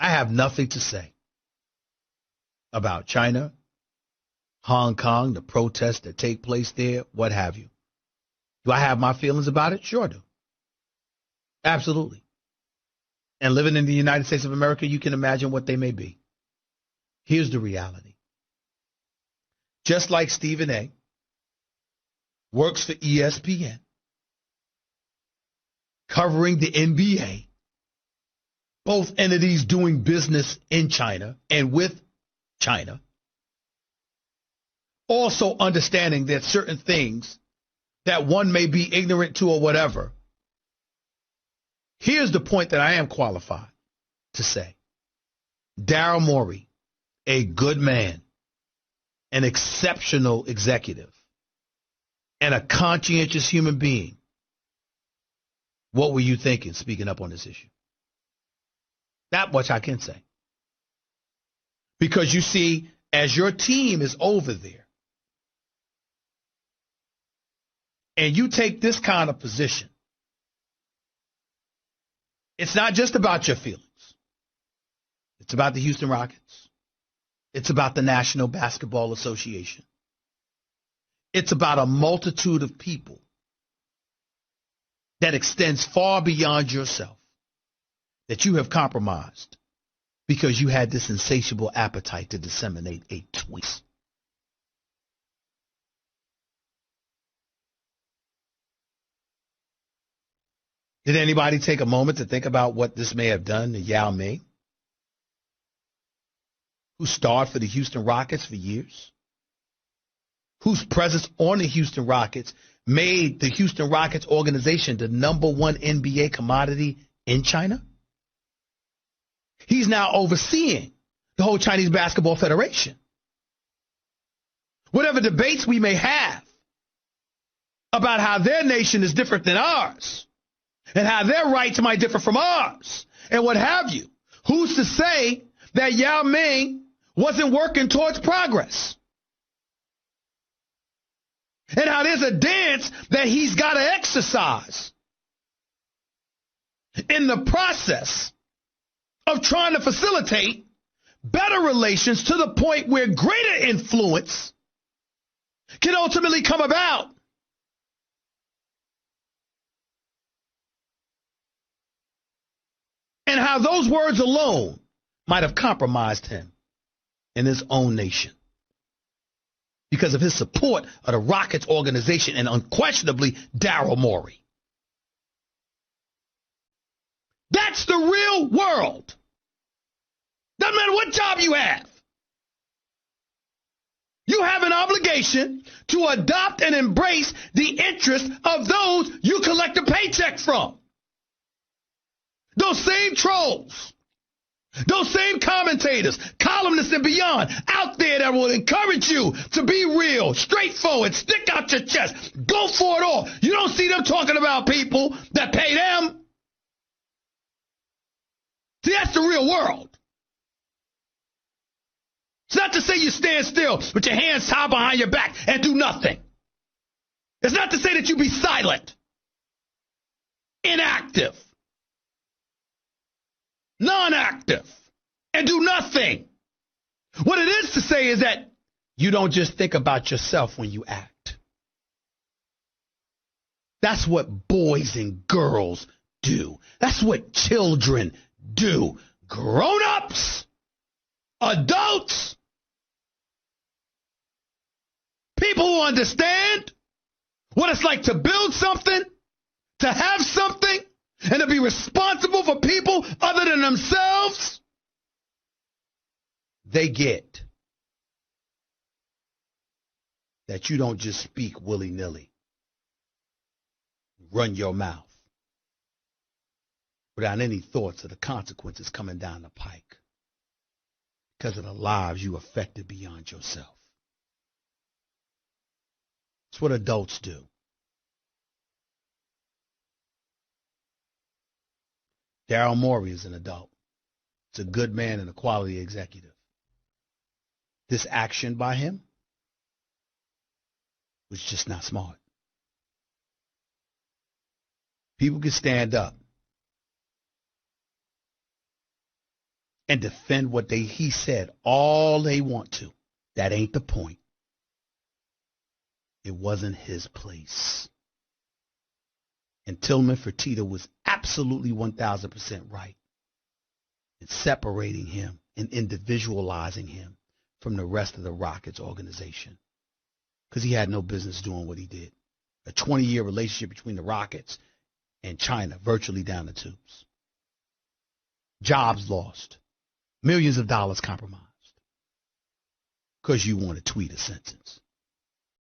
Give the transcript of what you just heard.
I have nothing to say about China, Hong Kong, the protests that take place there, what have you. Do I have my feelings about it? Sure do. Absolutely. And living in the United States of America, you can imagine what they may be. Here's the reality. Just like Stephen A. works for ESPN, covering the NBA, both entities doing business in China and with China, also understanding that certain things that one may be ignorant to or whatever. Here's the point that I am qualified to say. Daryl Morey, a good man, an exceptional executive, and a conscientious human being. What were you thinking speaking up on this issue? That much I can say. Because you see, as your team is over there, and you take this kind of position, it's not just about your feelings. It's about the Houston Rockets. It's about the National Basketball Association. It's about a multitude of people that extends far beyond yourself, that you have compromised because you had this insatiable appetite to disseminate a tweet. Did anybody take a moment to think about what this may have done to Yao Ming, who starred for the Houston Rockets for years, whose presence on the Houston Rockets made the Houston Rockets organization the #1 NBA commodity in China? He's now overseeing the whole Chinese Basketball Federation. Whatever debates we may have about how their nation is different than ours, and how their rights might differ from ours, and what have you, who's to say that Yao Ming wasn't working towards progress? And how there's a dance that he's got to exercise in the process of trying to facilitate better relations to the point where greater influence can ultimately come about. And how those words alone might have compromised him in his own nation because of his support of the Rockets organization and unquestionably Daryl Morey. That's the real world. Doesn't matter what job you have. You have an obligation to adopt and embrace the interests of those you collect a paycheck from. Those same trolls, those same commentators, columnists and beyond out there that will encourage you to be real, straightforward, stick out your chest, go for it all. You don't see them talking about people that pay them. See, that's the real world. It's not to say you stand still with your hands tied behind your back and do nothing. It's not to say that you be silent, inactive, non-active, and do nothing. What it is to say is that you don't just think about yourself when you act. That's what boys and girls do. That's what children do. Grown-ups, adults, people who understand what it's like to build something, to have something, and to be responsible for people other than themselves, they get that you don't just speak willy-nilly, run your mouth without any thoughts of the consequences coming down the pike because of the lives you affected beyond yourself. It's what adults do. Daryl Morey is an adult. It's a good man and a quality executive. This action by him was just not smart. People can stand up and defend what he said all they want to. That ain't the point. It wasn't his place. And Tillman Fertitta was absolutely 1,000% right in separating him and individualizing him from the rest of the Rockets organization, because he had no business doing what he did. A 20-year relationship between the Rockets and China, virtually down the tubes. Jobs lost. Millions of dollars compromised. Because you want to tweet a sentence.